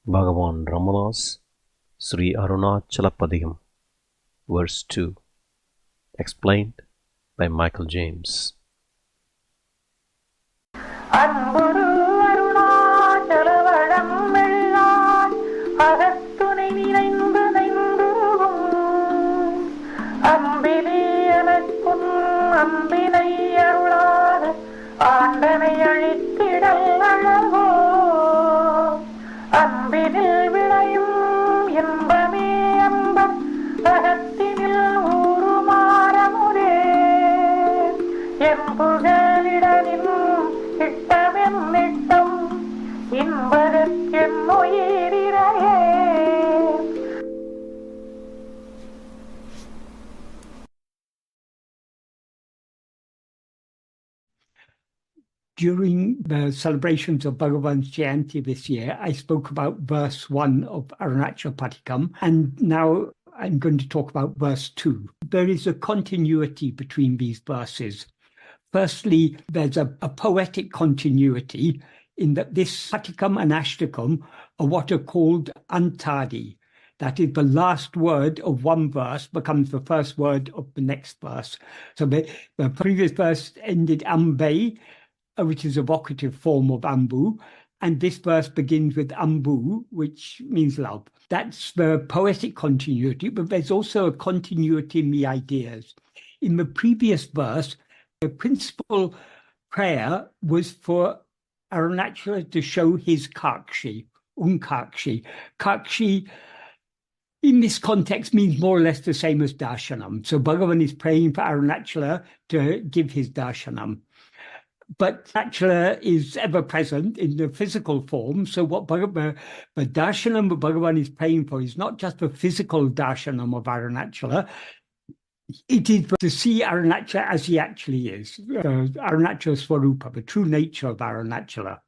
Bhagavan Ramana's Śrī Aruṇācala Padigam, verse 2, explained by Michael James. aṉburu அருணாச்சலவழம் வெள்ளாய் அகத்துணை நினைந்து நைந்துருகும் அன்பிலே எனக்குன் அன்பினை அருளாத ஆண்டனை அழித்திடல் அழகோ அன்பினில் விளையும் இன்பமே அன்பர் ரகத்தினில் ஊறுமா ramudē yeṉpuகளிடனின் ணிṭṭameṉ் ணிட்டம் இன்பதற்கென்னுயிரிரையே. During the celebrations of Bhagavan's Jayanti this year, I spoke about verse 1 of Aruṇācala Padigam, and now I'm going to talk about verse 2. There is a continuity between these verses. Firstly, there's a poetic continuity in that this Patigam and Ashtakam are what are called antadi. That is, the last word of one verse becomes the first word of the next verse. So the previous verse ended aṉbei, which is a vocative form of aṉburu, and this verse begins with aṉburu, which means love. That's the poetic continuity, but there's also a continuity in the ideas. In the previous verse, the principal prayer was for Arunachala to show his kakshi, unkakshi. Kakshi, in this context, means more or less the same as darshanam. So Bhagavan is praying for Arunachala to give his darshanam. But Arunachala is ever present in the physical form. So what the darshanam that Bhagavan is praying for is not just the physical darshanam of Arunachala. It is to see Arunachala as he actually is, Arunachala Swarupa, the true nature of Arunachala.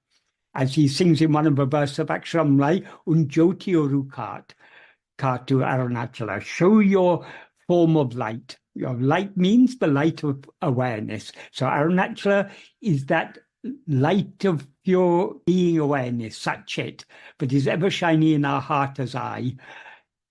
As he sings in one of the verses of Aksharamlai, Unjoti Orukat, Katu Arunachala, show your form of light. Your light means the light of awareness. So Arunachala is that light of pure being awareness, Satchit, that is ever shining in our heart as I.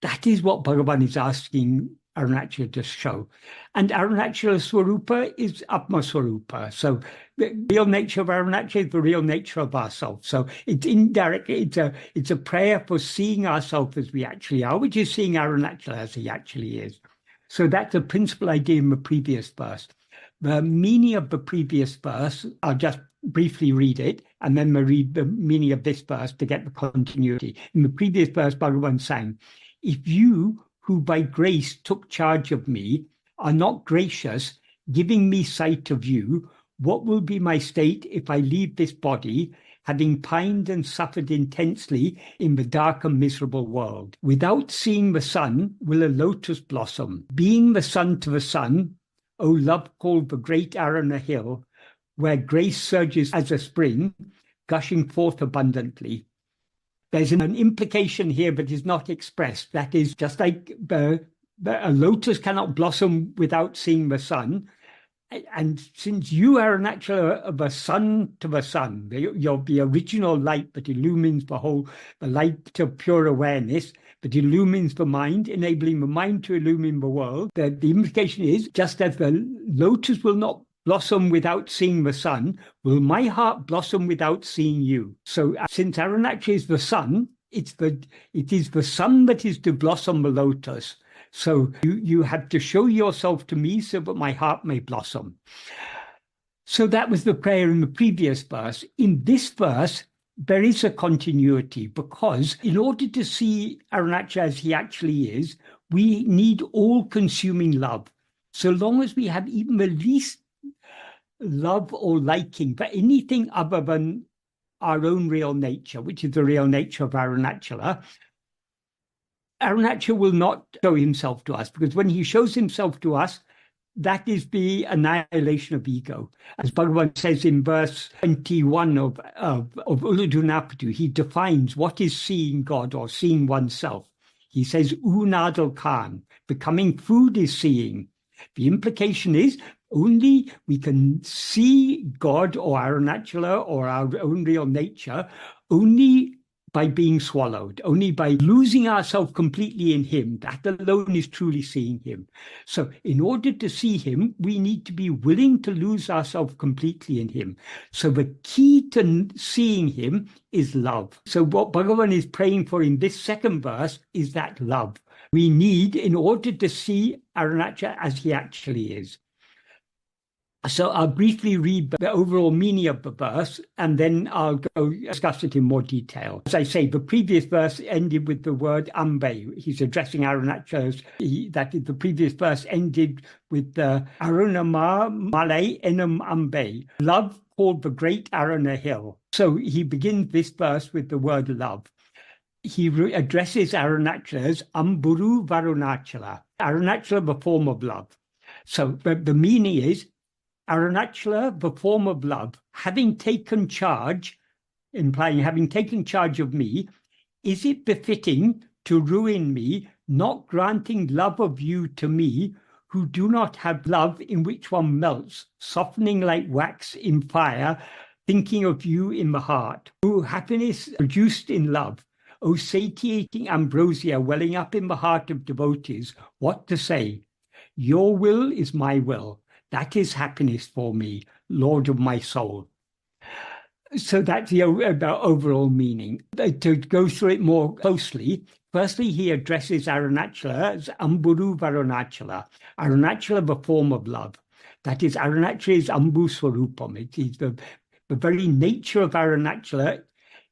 That is what Bhagavan is asking Arunachala to show. And Arunachala Swarupa is Atma Swarupa. So the real nature of Arunachala is the real nature of ourselves. So it's indirectly, it's a prayer for seeing ourselves as we actually are, which is seeing Arunachala as he actually is. So that's the principal idea in the previous verse. The meaning of the previous verse, I'll just briefly read it, and then we'll read the meaning of this verse to get the continuity. In the previous verse, Bhagavan sang, if you who by grace took charge of me are not gracious, giving me sight of you, what will be my state if I leave this body, having pined and suffered intensely in the dark and miserable world? Without seeing the sun will a lotus blossom. Being the sun to the sun, O love called the great Arana hill, where grace surges as a spring, gushing forth abundantly. There's an implication here that is not expressed. That is, just like a lotus cannot blossom without seeing the sun, and since you are naturally the sun to the sun, you're the original light that illumines the light of pure awareness, that illumines the mind, enabling the mind to illumine the world. The implication is, just as the lotus will not blossom without seeing the sun, will my heart blossom without seeing you? So since Arunachala is the sun, it is the sun that is to blossom the lotus. So you have to show yourself to me so that my heart may blossom. So that was the prayer in the previous verse. In this verse, there is a continuity, because in order to see Arunachala as he actually is, we need all-consuming love. So long as we have even the least love or liking for anything other than our own real nature, which is the real nature of Arunachala, Arunachala will not show himself to us, because when he shows himself to us, that is the annihilation of ego. As Bhagavan says in verse 21 of Ulladu, he defines what is seeing God or seeing oneself. He says, Unadal Khan, becoming food is seeing. The implication is only we can see God or Arunachala or our own real nature only by being swallowed, only by losing ourselves completely in him. That alone is truly seeing him. So in order to see him, we need to be willing to lose ourselves completely in him. So the key to seeing him is love. So what Bhagavan is praying for in this second verse is that love we need in order to see Arunachala as he actually is. So I'll briefly read the overall meaning of the verse, and then I'll go discuss it in more detail. As I say, the previous verse ended with the word aṉbē. He's addressing Arunachala. That is, the previous verse ended with the Arunamā male enam aṉbē, love called the great Aruna hill. So he begins this verse with the word love. He addresses Arunachala as aṉburu varuṇāchala, Arunachala, the form of love. So the meaning is, Arunachala, the form of love, having taken charge, implying having taken charge of me, is it befitting to ruin me, not granting love of you to me, who do not have love in which one melts, softening like wax in fire, thinking of you in the heart, who happiness produced in love, O satiating ambrosia welling up in the heart of devotees, what to say? Your will is my will. That is happiness for me, Lord of my soul. So that's the overall meaning. To go through it more closely, firstly, he addresses Arunachala as aṉburu varuṇāchala, Arunachala, the form of love. That is, Arunachala is aṉbu swarupam. It is the very nature of Arunachala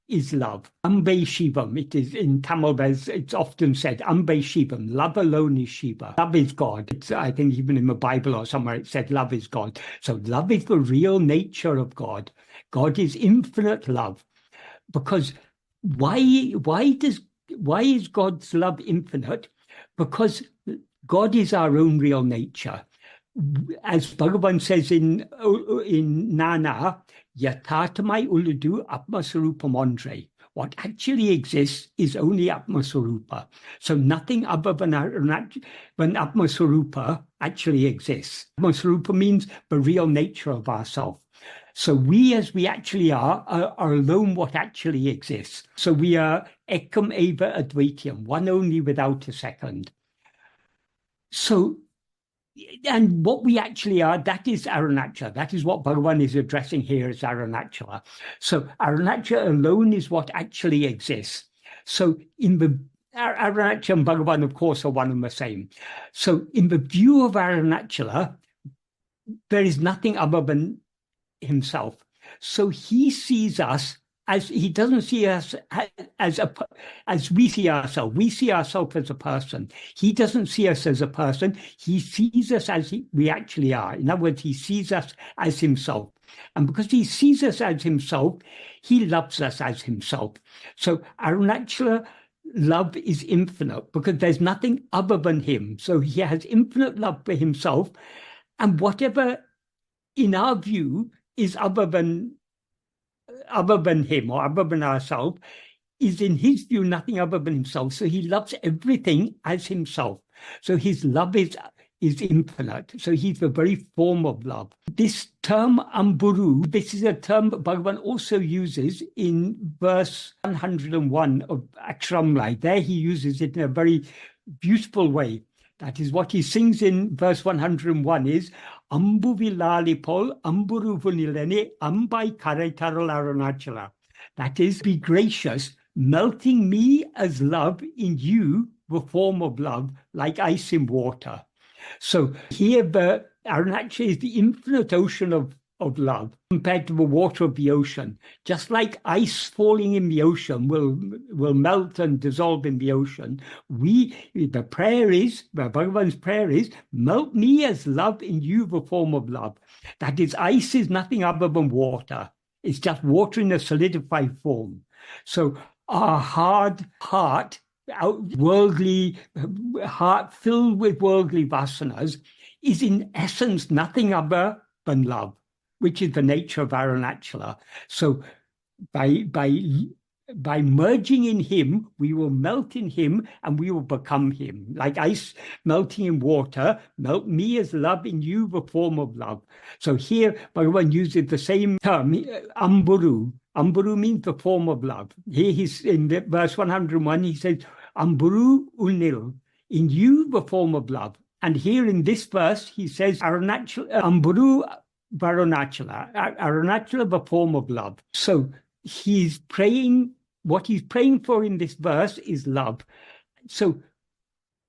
is love. Aṉbē Shivam, it is in Tamil, as it's often said, aṉbē Shivam, love alone is Shiva. Love is God. I think even in the Bible or somewhere it said love is God. So love is the real nature of God. God is infinite love. Because why is God's love infinite? Because God is our own real nature. As Bhagavan says in ṇaṇa, yahattuṇai ulladu atmaswarupamandre. What actually exists is only atmaswarupa. So nothing other than atmaswarupa actually exists. Atmaswarupa means the real nature of ourself. So we, as we actually are alone what actually exists. So we are ekam eva advaitiyam, one only without a second. So, and what we actually are, that is Arunachala. That is what Bhagavan is addressing here as Arunachala. So Arunachala alone is what actually exists. So in the Arunachala and Bhagavan, of course, are one and the same. So in the view of Arunachala, there is nothing other than himself. So he sees us as, he doesn't see us as we see ourselves. We see ourselves as a person. He doesn't see us as a person. He sees us as we actually are. In other words, he sees us as himself. And because he sees us as himself, he loves us as himself. So Arunachala love is infinite because there's nothing other than him. So he has infinite love for himself. And whatever, in our view, is other than him or other than ourselves, is in his view nothing other than himself. So he loves everything as himself. So his love is infinite. So he's the very form of love. This term aṉburu, this is a term that Bhagavan also uses in verse 101 of Aksharamlai. There he uses it in a very beautiful way. That is what he sings in verse 101 is aṉbu viḷaiyu aṉburu vaṇbilī aṉbai karaitharul Arunachala. That is, be gracious, melting me as love in you, the form of love, like ice in water. So here the Arunachala is the infinite ocean of love compared to the water of the ocean. Just like ice falling in the ocean will melt and dissolve in the ocean, the Bhagavan's prayer is, melt me as love in you, the form of love. That is, ice is nothing other than water. It's just water in a solidified form. So our hard heart, worldly heart filled with worldly vasanas, is in essence nothing other than love, which is the nature of Arunachala. So by merging in him, we will melt in him and we will become him. Like ice melting in water, melt me as love in you, the form of love. So here Bhagavan uses the same term, aṉburu, Aṉburu means the form of love. Here he's in verse 101, he says, aṉburu unnil, in you the form of love. And here in this verse, he says, aṉburu varuṇācala, Arunachala, the form of love. So he's praying, what he's praying for in this verse is love. So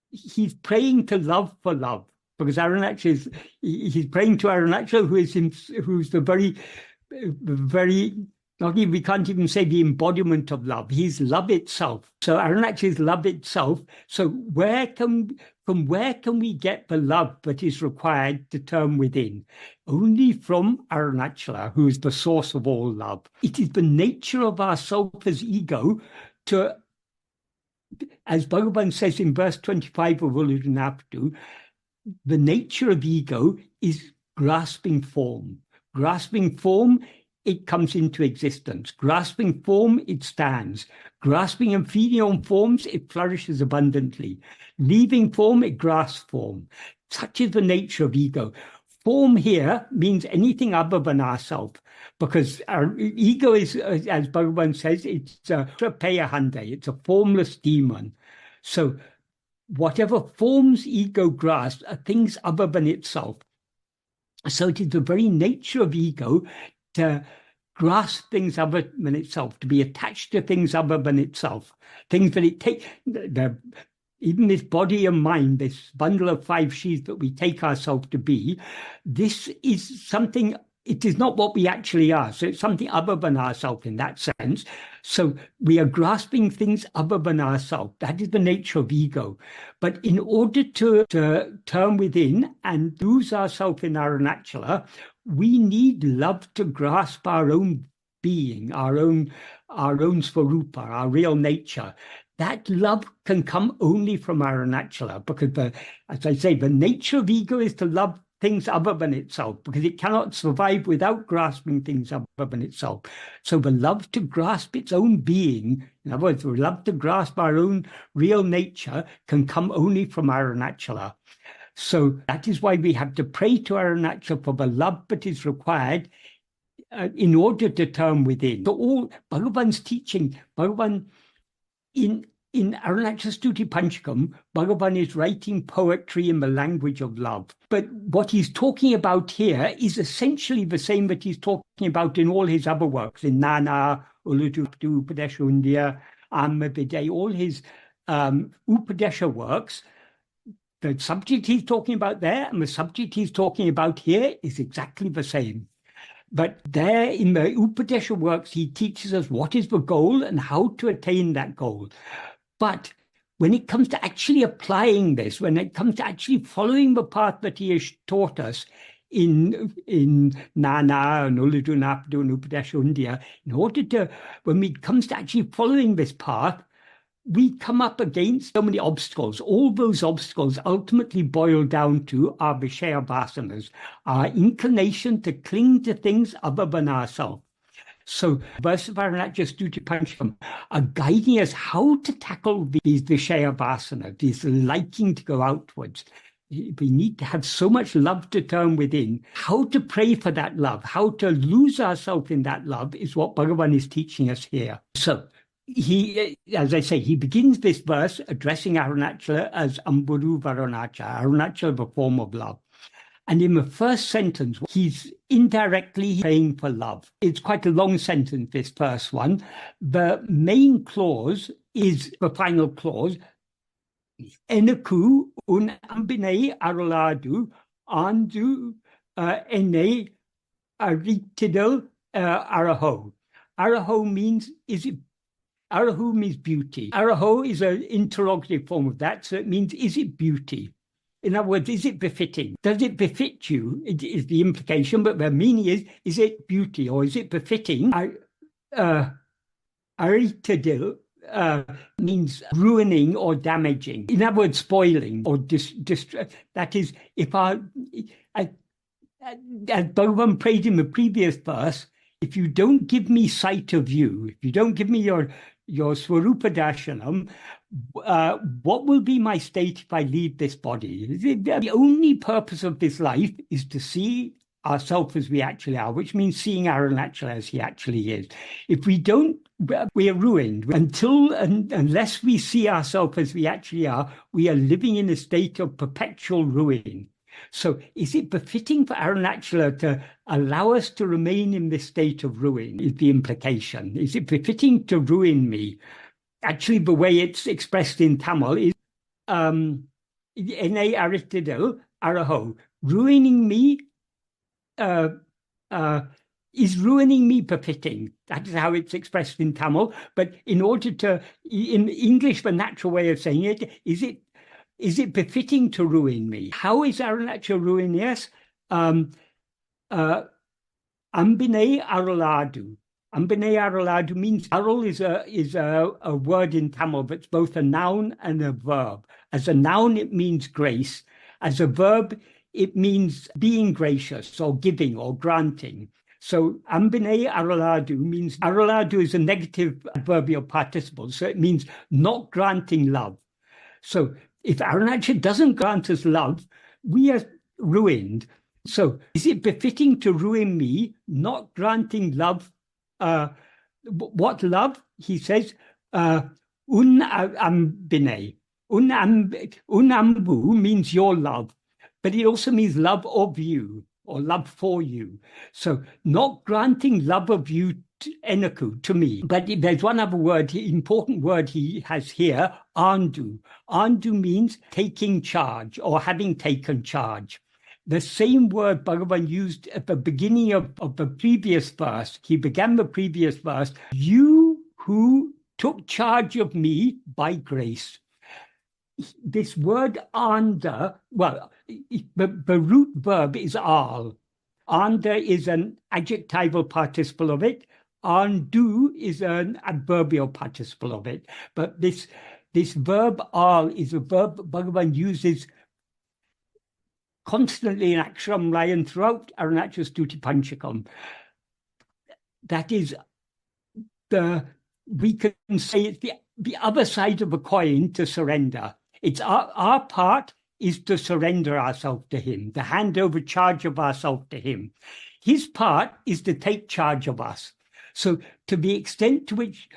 he's praying to love for love, because he's praying to Arunachala, who's the very, we can't even say the embodiment of love. He's love itself. So Arunachala is love itself. So from where can we get the love that is required to turn within? Only from Arunachala, who is the source of all love. It is the nature of our self as ego to, as Bhagavan says in verse 25 of Ulladu, the nature of ego is grasping form. Grasping form, it comes into existence. Grasping form, it stands. Grasping and feeding on forms, it flourishes abundantly. Leaving form, it grasps form. Such is the nature of ego. Form here means anything other than ourself, because our ego is, as Bhagavan says, it's a prapayahande, it's a formless demon. So whatever forms ego grasps are things other than itself. So it is the very nature of ego to grasp things other than itself, to be attached to things other than itself, things that it takes, even this body and mind, this bundle of 5 sheaths that we take ourselves to be, this is something, it is not what we actually are. So it's something other than ourselves in that sense. So we are grasping things other than ourselves. That is the nature of ego. But in order to turn within and lose ourselves in Arunachala, we need love to grasp our own being, our own svarupa, our real nature. That love can come only from Arunachala, because as I say, the nature of ego is to love things other than itself, because it cannot survive without grasping things other than itself. So the love to grasp its own being, in other words, the love to grasp our own real nature, can come only from Arunachala. So that is why we have to pray to Arunachala for the love that is required in order to turn within. So all Bhagavan's teaching, Bhagavan, in Arunachala Stuti Panchakam, Bhagavan is writing poetry in the language of love. But what he's talking about here is essentially the same that he's talking about in all his other works, in ṇaṇa, Ulladu, Upadesha, Aṇburu, all his Upadesha works. The subject he's talking about there and the subject he's talking about here is exactly the same. But there in the Upadesha works, he teaches us what is the goal and how to attain that goal. But when it comes to actually applying this, when it comes to actually following the path that he has taught us in ṇaṇa and Ulladu and Upadesha, in order to, when it comes to actually following this path, we come up against so many obstacles. All those obstacles ultimately boil down to our viષaya vasanas, our inclination to cling to things other than ourselves. So verses of Arunachala Stuti Panchakam are guiding us how to tackle these viષaya vasanas, this liking to go outwards. We need to have so much love to turn within. How to pray for that love, how to lose ourselves in that love is what Bhagavan is teaching us here. So he, as I say, he begins this verse addressing Arunachala as aṉburu varuṇācala, Arunachala, the form of love. And in the first sentence, he's indirectly praying for love. It's quite a long sentence, this first one. The main clause is the final clause, yeṉakkuṉ ṉaṉbiṇai aruḷādu aṇdu enne yaṛittiḍa rahattiṉi. Rahattiṉi means, Rahattiṉi means beauty. Rahattiṉi is an interrogative form of that, so it means, is it beauty? In other words, is it befitting? Does it befit you? It is the implication, but the meaning is it beauty or is it befitting? Yaṛittiḍa means ruining or damaging. In other words, spoiling or that is, if as Bhagavan prayed in the previous verse, if you don't give me sight of you, if you don't give me your svarupa darshanam, what will be my state if I leave this body? The only purpose of this life is to see ourselves as we actually are, which means seeing Arunachala as he actually is. If we don't, we are ruined. Unless we see ourselves as we actually are, we are living in a state of perpetual ruin. So is it befitting for Arunachala to allow us to remain in this state of ruin, is the implication. Is it befitting to ruin me? Actually, the way it's expressed in Tamil is yaṛittiḍa, laṛahō. Ruining me is ruining me befitting. That is how it's expressed in Tamil. But in order to, in English, the natural way of saying it, is it befitting to ruin me? How is Arunachala ruining us? Aṉbinai aruļādu. Aṉbinai aruļādu means arul is a word in Tamil that's both a noun and a verb. As a noun, it means grace. As a verb, it means being gracious or giving or granting. So aṉbinai aruļādu means, aruļādu is a negative adverbial participle, so it means not granting love. So if Arunachala doesn't grant us love, we are ruined. So is it befitting to ruin me, not granting love? What love? He says, aṉbinai. Aṉburu means your love, but it also means love of you or love for you. So not granting love of you, yeṉakkuṉ, to me. But there's one other word, important word he has here, aṉburu. Aṉburu means taking charge or having taken charge. The same word Bhagavan used at the beginning of the previous verse. He began the previous verse, you who took charge of me by grace. This word aṇburu, well, the root verb is al. Aṇburu is an adjectival participle of it. Aṇburu is an adverbial participle of it. But this verb al is a verb Bhagavan uses constantly in Aksharam and throughout Arunachala Stuti Panchakam. That is we can say it's the other side of a coin to surrender. It's our part is to surrender ourselves to him, to hand over charge of ourselves to him. His part is to take charge of us. So to the extent to which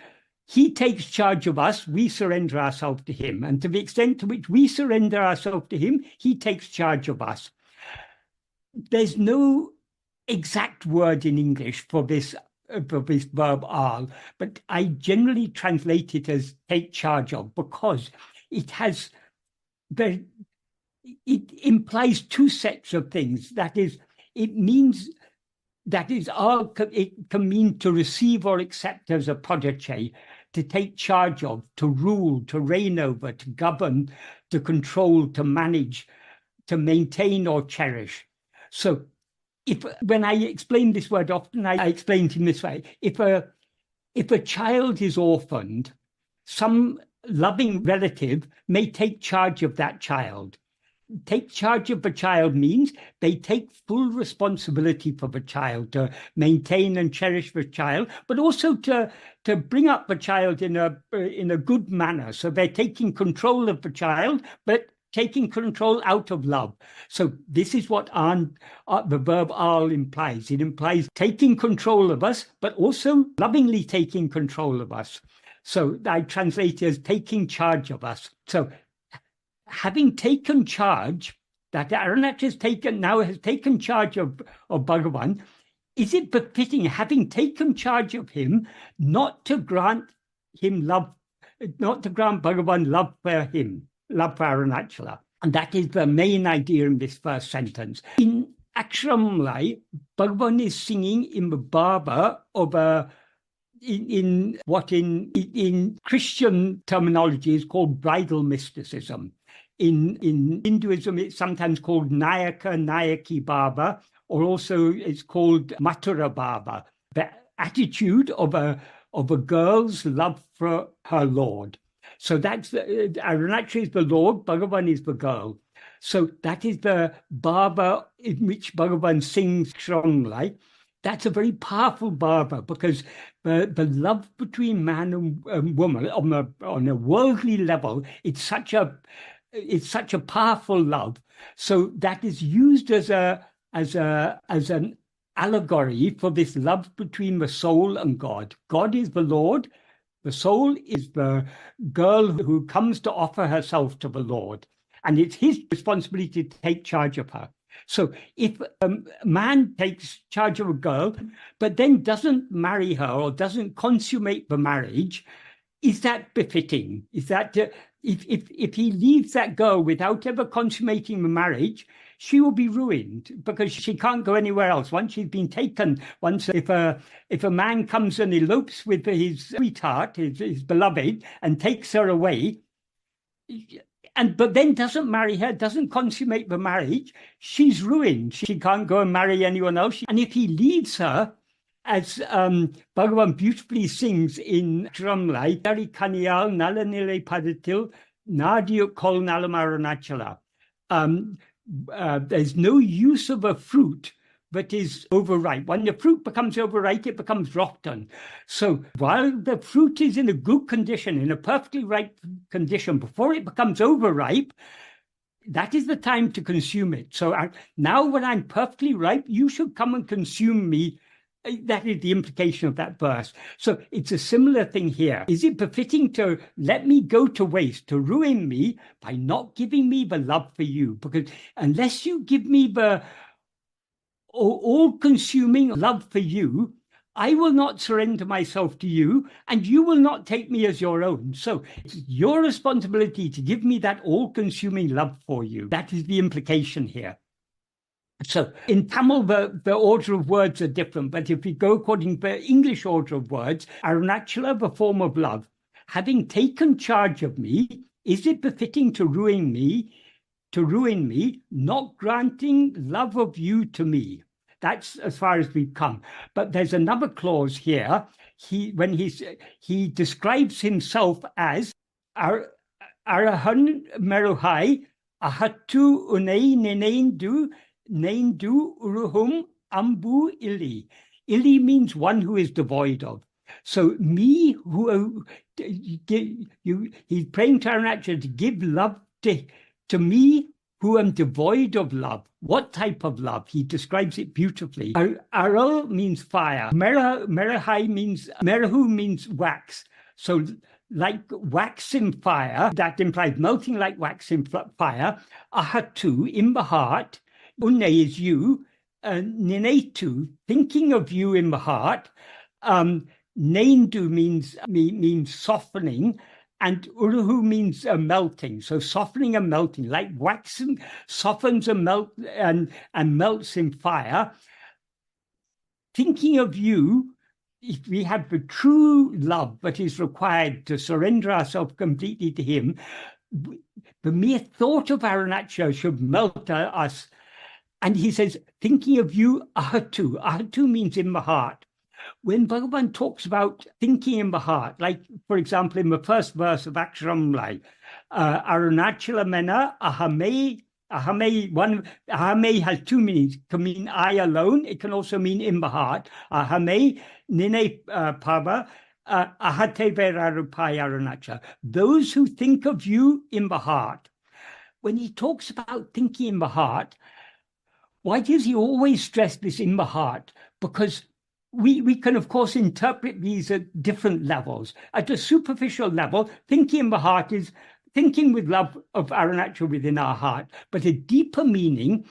he takes charge of us, we surrender ourselves to him. And to the extent to which we surrender ourselves to him, he takes charge of us. There's no exact word in English for this verb al, but I generally translate it as take charge of, because it implies two sets of things. That is, it can mean to receive or accept as a protege, to take charge of, to rule, to reign over, to govern, to control, to manage, to maintain or cherish. So when I explain this word often, I explain it in this way. If a child is orphaned, some loving relative may take charge of that child. Take charge of the child means they take full responsibility for the child, to maintain and cherish the child, but also to bring up the child in a good manner. So they're taking control of the child, but taking control out of love. So this is what the verb al implies. It implies taking control of us, but also lovingly taking control of us. So I translate it as taking charge of us. So having taken charge, that Arunachala has taken charge of Bhagavan, is it befitting, having taken charge of him, not to grant him love, not to grant Bhagavan love for him, love for Arunachala? And that is the main idea in this first sentence. In Aksharam, Bhagavan is singing in the bhava of in what in Christian terminology is called bridal mysticism. In Hinduism, it's sometimes called Nayaki Bhava, or also it's called Mathura Bhava, the attitude of a girl's love for her Lord. So that's Arunachala is the Lord, Bhagavan is the girl. So that is the bhava in which Bhagavan sings strongly. That's a very powerful bhava, because the love between man and woman on a worldly level, it's such a powerful love. So that is used as as an allegory for this love between the soul and God. God is the Lord. The soul is the girl who comes to offer herself to the Lord. And it's his responsibility to take charge of her. So if a man takes charge of a girl, but then doesn't marry her or doesn't consummate the marriage, is that befitting? Is that if he leaves that girl without ever consummating the marriage, she will be ruined because she can't go anywhere else. Once she's been taken, if a man comes and elopes with his sweetheart, his beloved, and takes her away, but then doesn't marry her, doesn't consummate the marriage, she's ruined. She can't go and marry anyone else. And if he leaves her, as Bhagavan beautifully sings in Aṛuṇācala, Dari Kaniyal Nalanile Padatil Nadiuk Kol Nalam Arunachala. There's no use of a fruit that is overripe. When the fruit becomes overripe, it becomes rotten. So while the fruit is in a good condition, in a perfectly ripe condition, before it becomes overripe, that is the time to consume it. So now when I'm perfectly ripe, you should come and consume me. That is the implication of that verse. So it's a similar thing here. Is it befitting to let me go to waste, to ruin me by not giving me the love for you? Because unless you give me the all-consuming love for you, I will not surrender myself to you, and you will not take me as your own. So it's your responsibility to give me that all-consuming love for you. That is the implication here. So in Tamil, the order of words are different, but if we go according to the English order of words, Arunachala, the form of love, having taken charge of me, is it befitting to ruin me, not granting love of you to me? That's as far as we've come. But there's another clause here. He describes himself as Arahan meṛuhā yahattuṇai niṇaittunain duruhu aṉburu. Ili means one who is devoid of. So me, he's praying to Arunachala to give love to me, who am devoid of love. What type of love? He describes it beautifully. Aral means fire. Meṛuhā means wax. So like wax in fire, that implies melting like wax in fire. Ahattu, in the heart. Uṇai is you. Niṇaittu, thinking of you in the heart. Naindu means softening. And uruhu means melting, so softening and melting, like wax softens and melts in fire. Thinking of you, if we have the true love that is required to surrender ourselves completely to him, the mere thought of Arunachala should melt us. And he says, thinking of you, ahattu. Ahattu means in the heart. When Bhagavan talks about thinking in the heart, like, for example, in the first verse of Aṛuṇācala, Arunachala mena ahame, ahame has two meanings. It can mean I alone. It can also mean in the heart. Ahame niṇaittunain ahate verarupaya Arunachala. Those who think of you in the heart. When he talks about thinking in the heart, why does he always stress this in the heart? Because we can, of course, interpret these at different levels. At a superficial level, thinking in the heart is thinking with love of Arunachala within our heart. But a deeper meaning,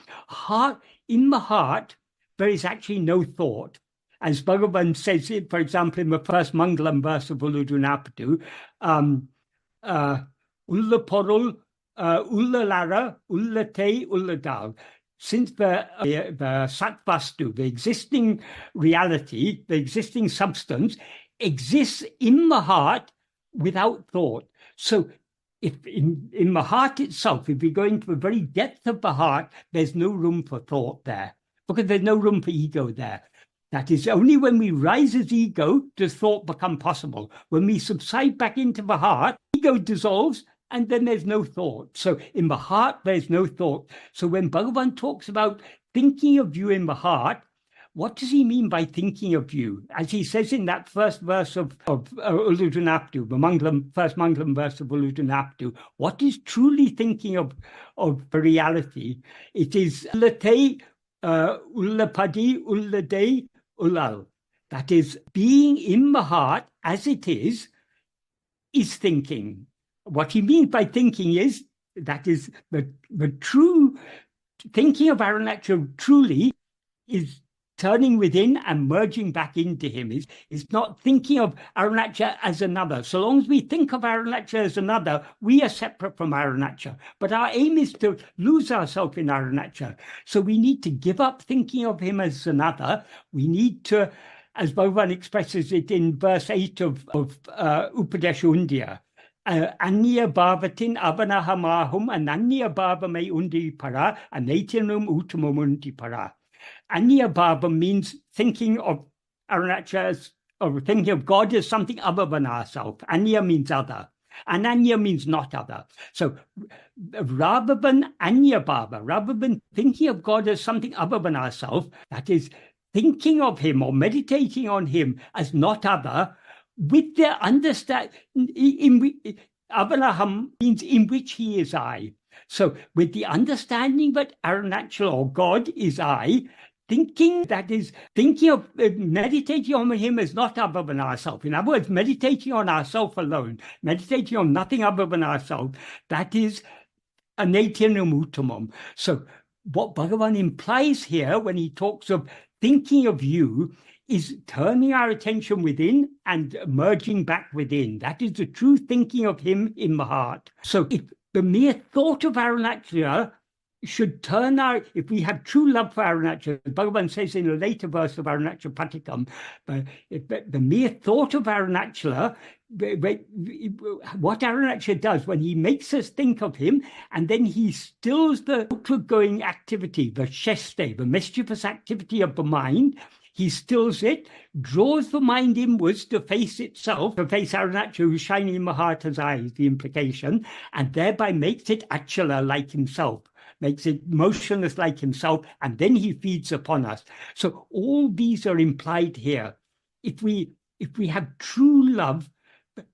in the heart, there is actually no thought. As Bhagavan says it, for example, in the first Mangalam verse of Uludunapadu, Ulla porul, Ulla lara, Ulla te, Ulla dal. Since the satvastu, the existing reality, the existing substance, exists in the heart without thought. So if in the heart itself, if we go into the very depth of the heart, there's no room for thought there, because there's no room for ego there. That is, only when we rise as ego does thought become possible. When we subside back into the heart, ego dissolves, and then there's no thought. So in the heart, there's no thought. So when Bhagavan talks about thinking of you in the heart, what does he mean by thinking of you? As he says in that first verse of Uludunapadu, the first Mangalam verse of Uludunapadu, what is truly thinking of the reality? It is late ullapadi, ullade, ullal. That is, being in the heart as it is thinking. What he means by thinking is, that is, the true thinking of Arunachala truly is turning within and merging back into him. Is not thinking of Arunachala as another. So long as we think of Arunachala as another, we are separate from Arunachala. But our aim is to lose ourselves in Arunachala. So we need to give up thinking of him as another. We need to, as Bhagavan expresses it in verse 8 of Upadesha Anya bhavatin abanahamahum ananya bhavame undi para anatinum utamum undi para. Anya bhava means thinking of Arunachala or thinking of God as something other than ourselves. Anya means other. Ananya means not other. So rather than anya bhava, rather than thinking of God as something other than ourselves, that is thinking of him or meditating on him as not other, with the understanding, avalaham means in which he is I. So with the understanding that Arunachala or God is I, thinking of meditating on him as not other than ourselves. In other words, meditating on ourselves alone, meditating on nothing other than ourselves, that is anatinum utamum. So what Bhagavan implies here when he talks of thinking of you is turning our attention within and merging back within. That is the true thinking of him in the heart. So if the mere thought of Arunachala should turn if we have true love for Arunachala, Bhagavan says in a later verse of Arunachala Padigam, the mere thought of Arunachala, what Arunachala does when he makes us think of him, and then he stills the outward-going activity, the sheste, the mischievous activity of the mind. He stills it, draws the mind inwards to face itself, to face Arunachala, who's shining in the heart as eyes, the implication, and thereby makes it Achala like himself, makes it motionless like himself, and then he feeds upon us. So all these are implied here. If we have true love,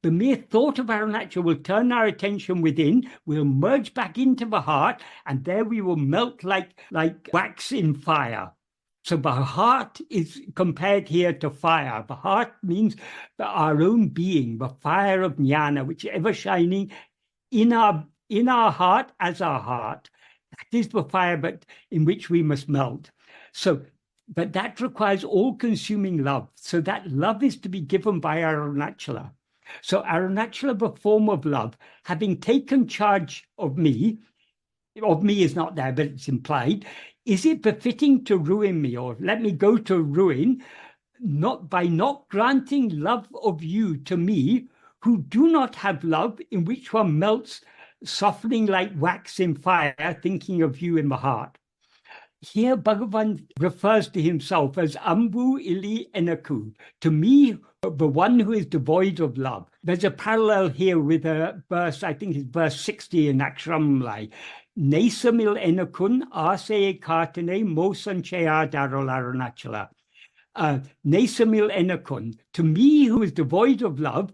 the mere thought of Arunachala will turn our attention within, we'll merge back into the heart, and there we will melt like wax in fire. So the heart is compared here to fire. The heart means our own being, the fire of jnana, which is ever shining in our heart as our heart. That is the fire in which we must melt. So, but that requires all-consuming love. So that love is to be given by Arunachala. So Arunachala, the form of love, having taken charge of me is not there, but it's implied. Is it befitting to ruin me, or let me go to ruin, by not granting love of you to me, who do not have love, in which one melts, softening like wax in fire, thinking of you in the heart? Here Bhagavan refers to himself as aṉburu ili yeṇakkuṇ, to me, the one who is devoid of love. There's a parallel here with a verse, I think it's verse 60 in Akshamlai. Nesamil yeṇakkuṇ āseye kārtane mosanchaya darul Arunachala. Nesamil yeṇakkuṇ, to me who is devoid of love,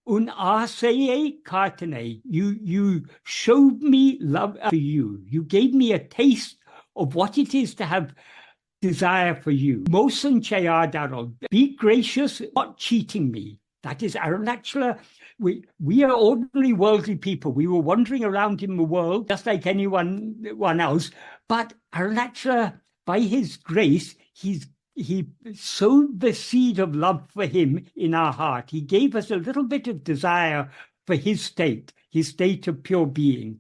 un āseye kārtane, you showed me love for you. You gave me a taste of what it is to have desire for you. Mosanchaya darul, be gracious, not cheating me. That is Arunachala. We are ordinary worldly people. We were wandering around in the world just like anyone else. But Arunachala, by his grace, he sowed the seed of love for him in our heart. He gave us a little bit of desire for his state of pure being.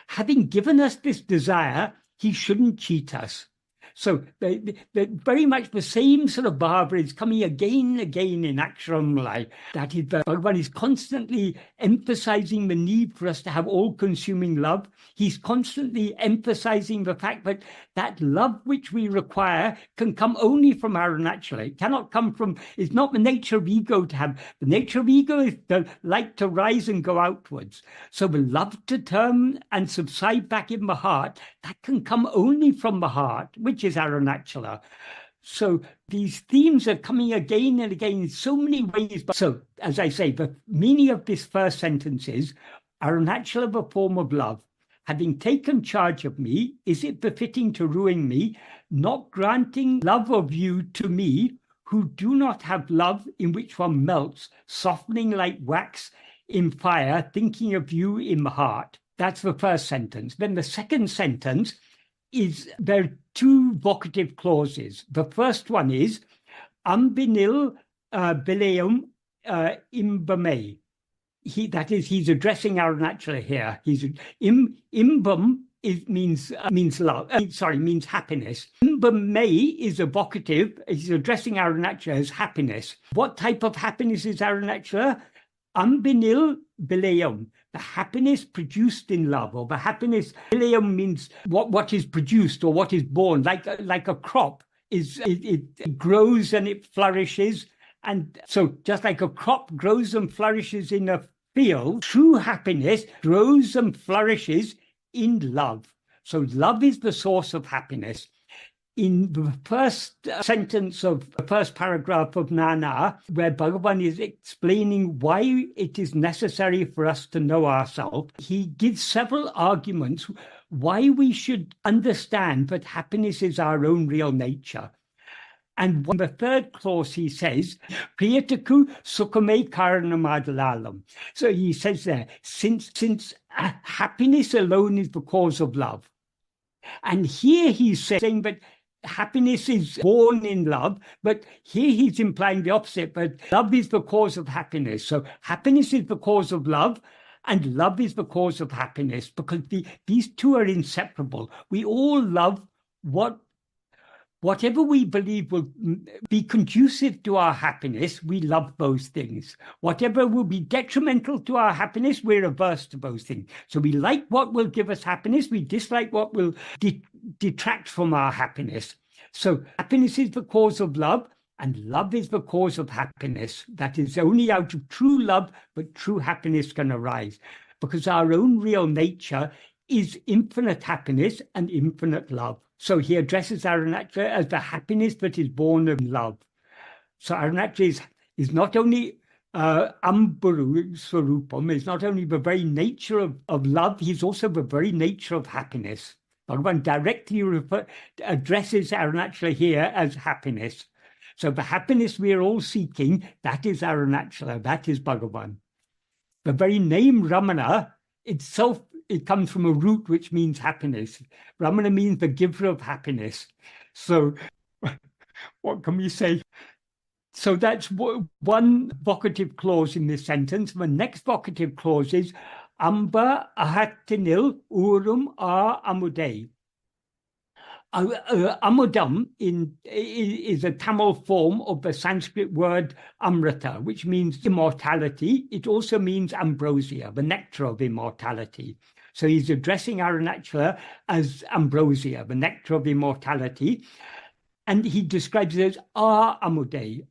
Having given us this desire, he shouldn't cheat us. So very much the same sort of bhava is coming again and again in Akshamlai. That is, Bhagavan is constantly emphasizing the need for us to have all-consuming love. He's constantly emphasizing the fact that love which we require can come only from Arunachala. It cannot come from, it's not the nature of ego to have. The nature of ego is like to rise and go outwards. So the love to turn and subside back in the heart, that can come only from the heart, which is Arunachala. So these themes are coming again and again in so many ways. So, as I say, the meaning of this first sentence is Arunachala, the form of love, having taken charge of me, is it befitting to ruin me, not granting love of you to me, who do not have love in which one melts, softening like wax in fire, thinking of you in the heart? That's the first sentence. Then the second sentence is, there are two vocative clauses. The first one is, aṉbinil viļaiyu miṉbamē. That is, he's addressing Arunachala here. He's miṉbam means love. Means happiness. miṉbamē is a vocative. He's addressing Arunachala as happiness. What type of happiness is Arunachala? aṉbinil viļaiyu, the happiness produced in love, or the happiness. Viļaiyu means what is produced or what is born, like a crop. It grows and it flourishes. And so just like a crop grows and flourishes in a field, true happiness grows and flourishes in love. So love is the source of happiness. In the first sentence of the first paragraph of ṇaṇa, where Bhagavan is explaining why it is necessary for us to know ourselves, he gives several arguments why we should understand that happiness is our own real nature. And in the third clause, he says, Priyatakku sukhame karanamādalalam. So he says there, since happiness alone is the cause of love. And here he's saying that happiness is born in love, but here he's implying the opposite, but love is the cause of happiness. So happiness is the cause of love, and love is the cause of happiness, because these two are inseparable. We all love whatever we believe will be conducive to our happiness. We love those things. Whatever will be detrimental to our happiness, we're averse to those things. So we like what will give us happiness. We dislike what will detract from our happiness. So happiness is the cause of love, and love is the cause of happiness. That is, only out of true love but true happiness can arise, because our own real nature is infinite happiness and infinite love. So he addresses Arunachala as the happiness that is born of love. So Arunachala is not only aṉburu swarupam, is not only the very nature of love, he's also the very nature of happiness. Bhagavan directly addresses Arunachala here as happiness. So the happiness we are all seeking, that is Arunachala, that is Bhagavan. The very name Ramana itself, it comes from a root which means happiness. Ramana means the giver of happiness. So what can we say? So that's one vocative clause in this sentence. The next vocative clause is aṉba ahattiṇil amudē. Amudam is a Tamil form of the Sanskrit word amrita, which means immortality. It also means ambrosia, the nectar of immortality. So he's addressing Arunachala as ambrosia, the nectar of immortality. And he describes it as amudē.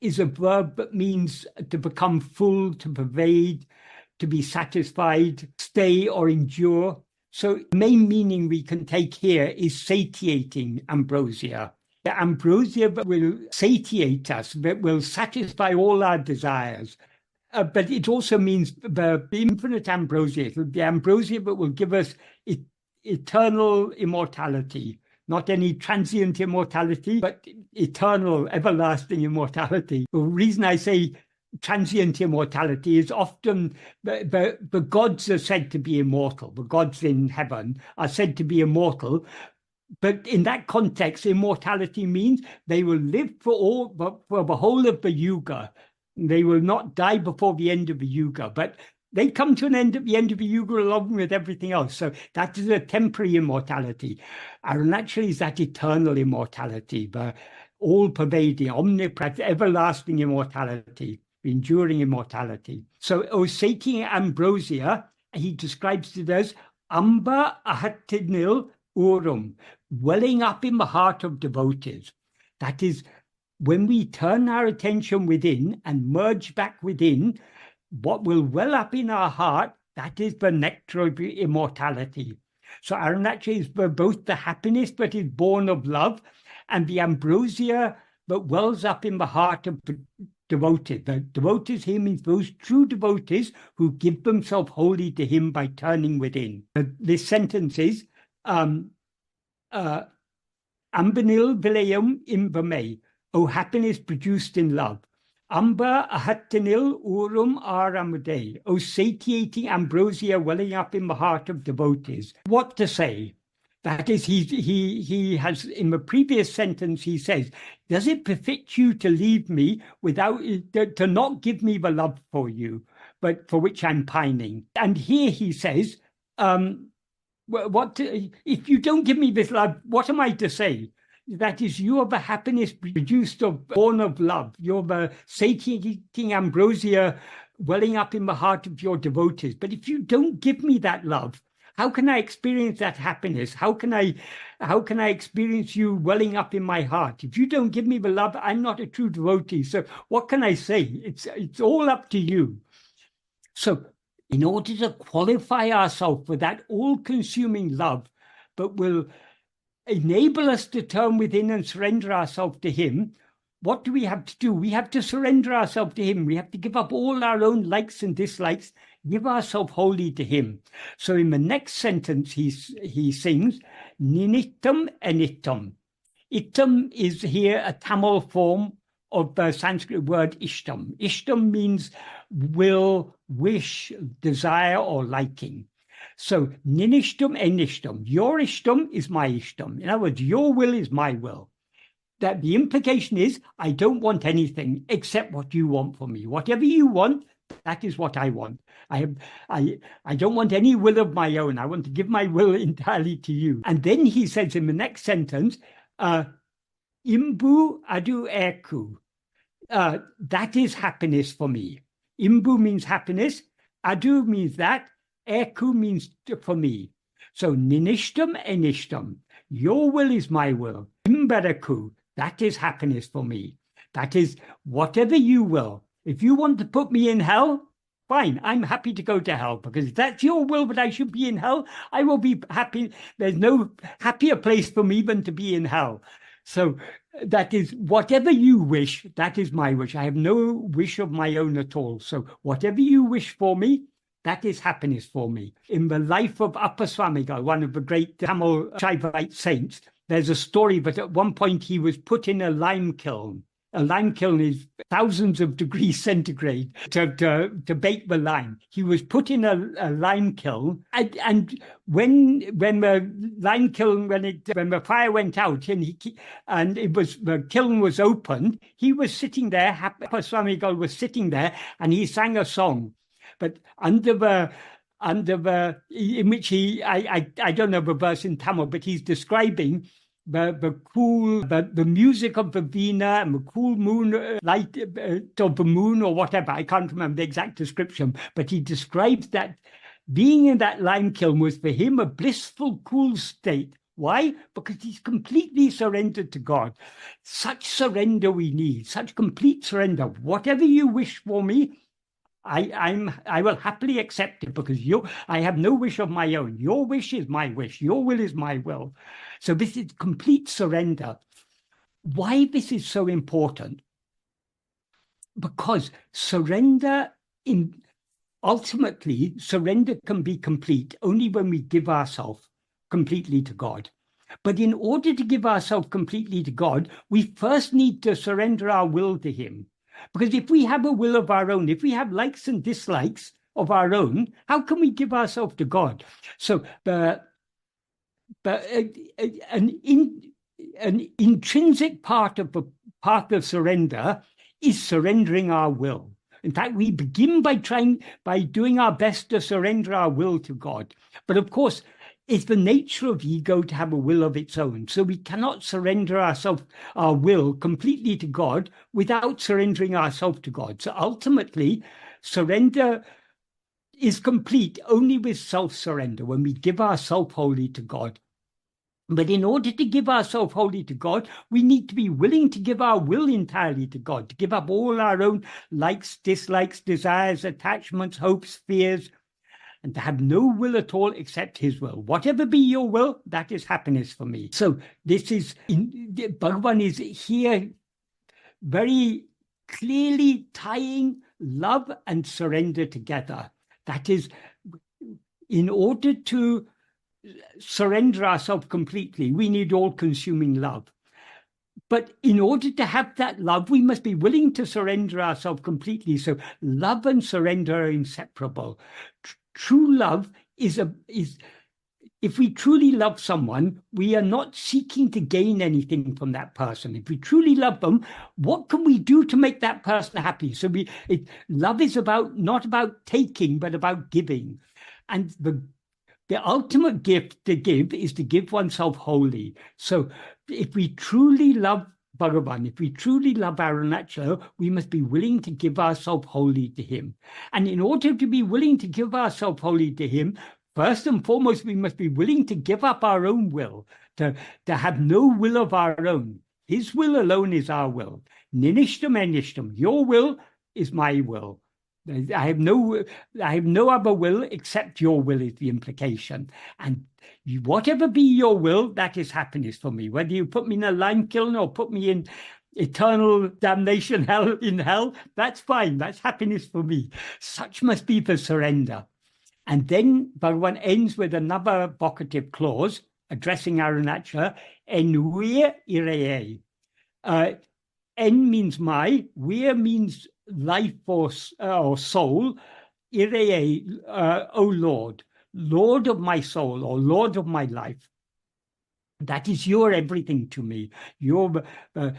Is a verb that means to become full, to pervade, to be satisfied, stay or endure. So the main meaning we can take here is satiating ambrosia. The ambrosia will satiate us, that will satisfy all our desires. But it also means the infinite ambrosia, the ambrosia that will give us eternal immortality. Not any transient immortality, but eternal, everlasting immortality. The reason I say transient immortality is often the gods are said to be immortal. The gods in heaven are said to be immortal. But in that context, immortality means they will live for the whole of the yuga. They will not die before the end of the yuga, but they come to an end at the end of the yuga along with everything else. So that is a temporary immortality. Arunachala is that eternal immortality, the all-pervading, omnipresent, everlasting immortality, enduring immortality. So Osating ambrosia, he describes it as aṉba ahattiṇil welling up in the heart of devotees. That is, when we turn our attention within and merge back within, what will well up in our heart, that is the nectar of immortality. So Arunachala is both the happiness that is born of love and the ambrosia that wells up in the heart of devotees. The devotees here means those true devotees who give themselves wholly to him by turning within. This sentence is aṉburu viḷaiyu miṉbamē, O happiness produced in love. Aṉba yahattuṇai ramudē, O satiating ambrosia welling up in the heart of devotees. What to say? That is, he has, in the previous sentence, he says, does it befit you to leave me without, to not give me the love for you, but for which I'm pining? And here he says, if you don't give me this love, what am I to say? That is, you are the happiness produced born of love. You're the satiating ambrosia welling up in the heart of your devotees. But if you don't give me that love, how can I experience that happiness? How can I experience you welling up in my heart? If you don't give me the love, I'm not a true devotee. So what can I say? It's all up to you. So in order to qualify ourselves for that all-consuming love, but will enable us to turn within and surrender ourselves to him, what do we have to do? We have to surrender ourselves to him. We have to give up all our own likes and dislikes, give ourselves wholly to him. So in the next sentence, he sings, niṇaittunain. Ittam is here a Tamil form of the Sanskrit word ishtam. Ishtam means will, wish, desire, or liking. So niṇaittunain. Your ishtam is my ishtam. In other words, your will is my will. That the implication is, I don't want anything except what you want for me. Whatever you want, that is what I want. I don't want any will of my own. I want to give my will entirely to you. And then he says in the next sentence, aṉburu adu. That is happiness for me. Aṉburu means happiness. Adu means that. Eku means for me. So niṇaittunain. Your will is my will. Miṉbadeṛ. That is happiness for me. That is whatever you will. If you want to put me in hell, fine, I'm happy to go to hell, because if that's your will that I should be in hell, I will be happy. There's no happier place for me than to be in hell. So that is whatever you wish, that is my wish. I have no wish of my own at all. So whatever you wish for me, that is happiness for me. In the life of Appaswamigal, one of the great Tamil Shaivite saints, there's a story that at one point he was put in a lime kiln. A lime kiln is thousands of degrees centigrade to bake the lime. He was put in a lime kiln, and when the lime kiln, when the fire went out and the kiln was opened, he was sitting there. Swamigal was sitting there, and he sang a song, but under the in which I don't know the verse in Tamil, but he's describing the music of the veena and the cool moon light of the moon or whatever. I can't remember the exact description, but he describes that being in that lime kiln was for him a blissful, cool state. Why? Because he's completely surrendered to God. Such surrender we need, such complete surrender. Whatever you wish for me, I will happily accept it, because I have no wish of my own. Your wish is my wish. Your will is my will. So this is complete surrender. Why this is so important? Because ultimately, surrender can be complete only when we give ourselves completely to God. But in order to give ourselves completely to God, we first need to surrender our will to him. Because if we have a will of our own, if we have likes and dislikes of our own, how can we give ourselves to God? So an intrinsic part of the path of surrender is surrendering our will. In fact, we begin by doing our best to surrender our will to God. But of course, it's the nature of ego to have a will of its own. So we cannot surrender our will completely to God without surrendering ourselves to God. So ultimately, surrender is complete only with self-surrender, when we give ourselves wholly to God. But in order to give ourselves wholly to God, we need to be willing to give our will entirely to God, to give up all our own likes, dislikes, desires, attachments, hopes, fears, and to have no will at all except his will. Whatever be your will, that is happiness for me. So this is, Bhagavan is here very clearly tying love and surrender together. That is, in order to surrender ourselves completely, we need all-consuming love. But in order to have that love, we must be willing to surrender ourselves completely. So love and surrender are inseparable. True love is if we truly love someone, we are not seeking to gain anything from that person. If we truly love them, what can we do to make that person happy? So love is not about taking, but about giving. And the ultimate gift to give is to give oneself wholly. So if we truly love Bhagavan, if we truly love Arunachala, we must be willing to give ourselves wholly to him. And in order to be willing to give ourselves wholly to him, first and foremost, we must be willing to give up our own will, to have no will of our own. His will alone is our will. Niṇaittunain, your will is my will. I have no other will except your will is the implication. And whatever be your will, that is happiness for me. Whether you put me in a lime kiln or put me in eternal damnation in hell, that's fine. That's happiness for me. Such must be the surrender. And then Bhagavan ends with another vocative clause addressing Arunachala, ṇaṇbiṇai. N means my, wir means life or soul, irai, O Lord, Lord of my soul or Lord of my life. That is your everything to me. You're the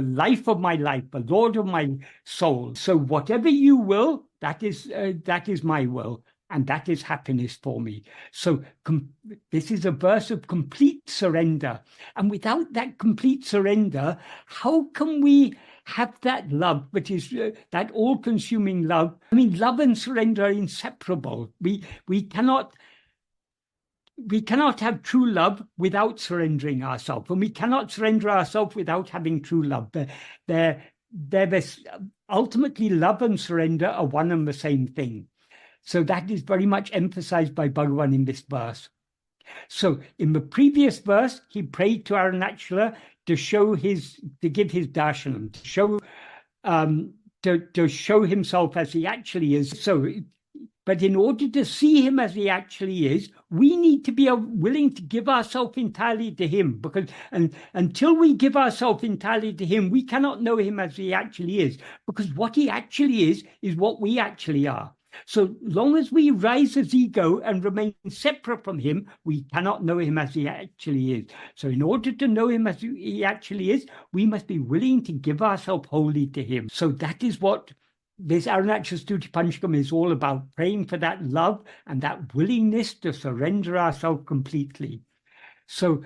life of my life, the Lord of my soul. So whatever you will, that is my will. And that is happiness for me. So this is a verse of complete surrender. And without that complete surrender, how can we have that love, which is that all-consuming love? I mean, love and surrender are inseparable. We cannot have true love without surrendering ourselves. And we cannot surrender ourselves without having true love. Ultimately, love and surrender are one and the same thing. So that is very much emphasized by Bhagavan in this verse. So in the previous verse, he prayed to Arunachala to give his darshanam, to show himself as he actually is. But in order to see him as he actually is, we need to be willing to give ourselves entirely to him, because until we give ourselves entirely to him, we cannot know him as he actually is, because what he actually is what we actually are. So long as we rise as ego and remain separate from him, we cannot know him as he actually is. So in order to know him as he actually is, we must be willing to give ourselves wholly to him. So that is what this Arunachala Stuti Panchakam is all about, praying for that love and that willingness to surrender ourselves completely. So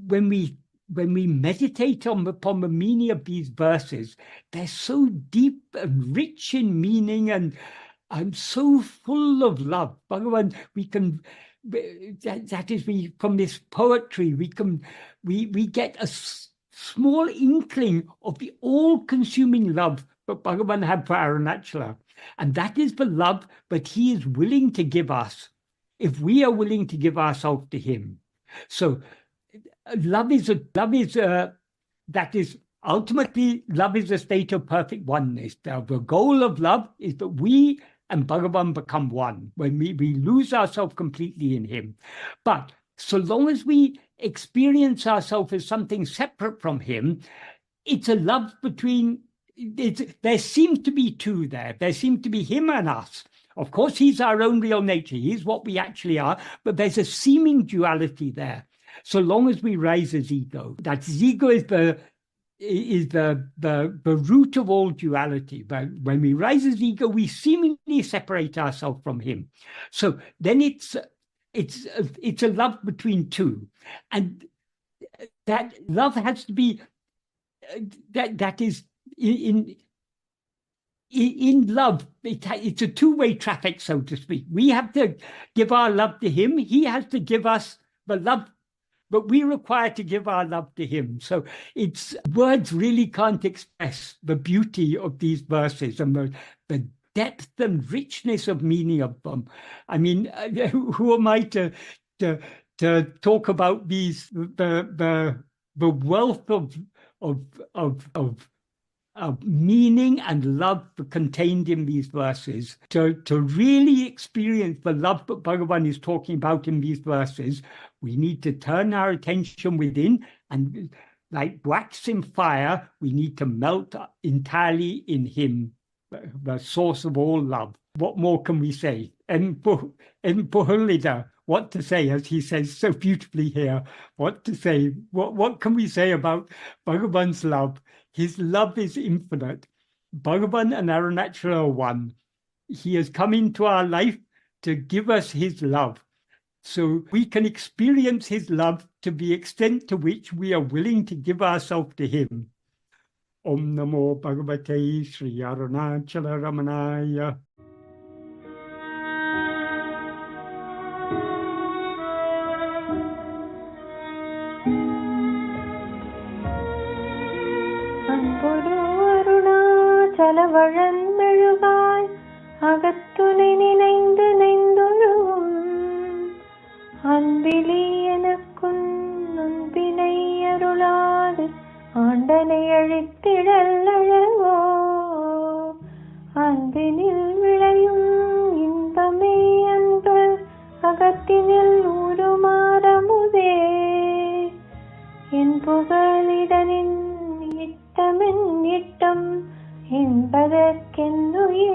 when we meditate upon the meaning of these verses, they're so deep and rich in meaning and so full of love. Bhagavan, from this poetry, we get a small inkling of the all-consuming love that Bhagavan had for Arunachala. And that is the love that he is willing to give us if we are willing to give ourselves to him. So ultimately, love is a state of perfect oneness. The goal of love is that we and Bhagavan become one, when we lose ourselves completely in him. But so long as we experience ourselves as something separate from him, it's a love there seems to be two there. There seems to be him and us. Of course, he's our own real nature. He's what we actually are, but there's a seeming duality there. So long as we rise as ego, that ego is the root of all duality. But when we rise as ego, we seemingly separate ourselves from him. So then it's a love between two, and that love has to be that is in love. It's a two-way traffic, so to speak. We have to give our love to him. He has to give us the love. But we require to give our love to him. So words really can't express the beauty of these verses and the depth and richness of meaning of them. I mean, who am I to talk about these the wealth of meaning and love contained in these verses. To really experience the love that Bhagavan is talking about in these verses, we need to turn our attention within, and like wax in fire, we need to melt entirely in him, the source of all love. What more can we say? ṉiṭṭa, what to say, as he says so beautifully here, what to say? What can we say about Bhagavan's love? His love is infinite. Bhagavan and Arunachala are one. He has come into our life to give us his love, so we can experience his love to the extent to which we are willing to give ourselves to him. Om Namo Bhagavate Śrī Aruṇācala Ramanaya. aṉburu சலவழன் மெழுகாய் அகத்துணை நினைந்து நைந்துருகும் அன்பிலி எனக்குன் ணaணbiணை அருளாது ஆண்டனை அழித்திடல் அழகோ அன்பினில் விளையும் இன்பமே அன்பு அகத்தினில் லூṟumā ramudē yeṉpuha liḍaniṉ னிṭṭameṉ நிட்டம் என்பதற்கென்னுயிர்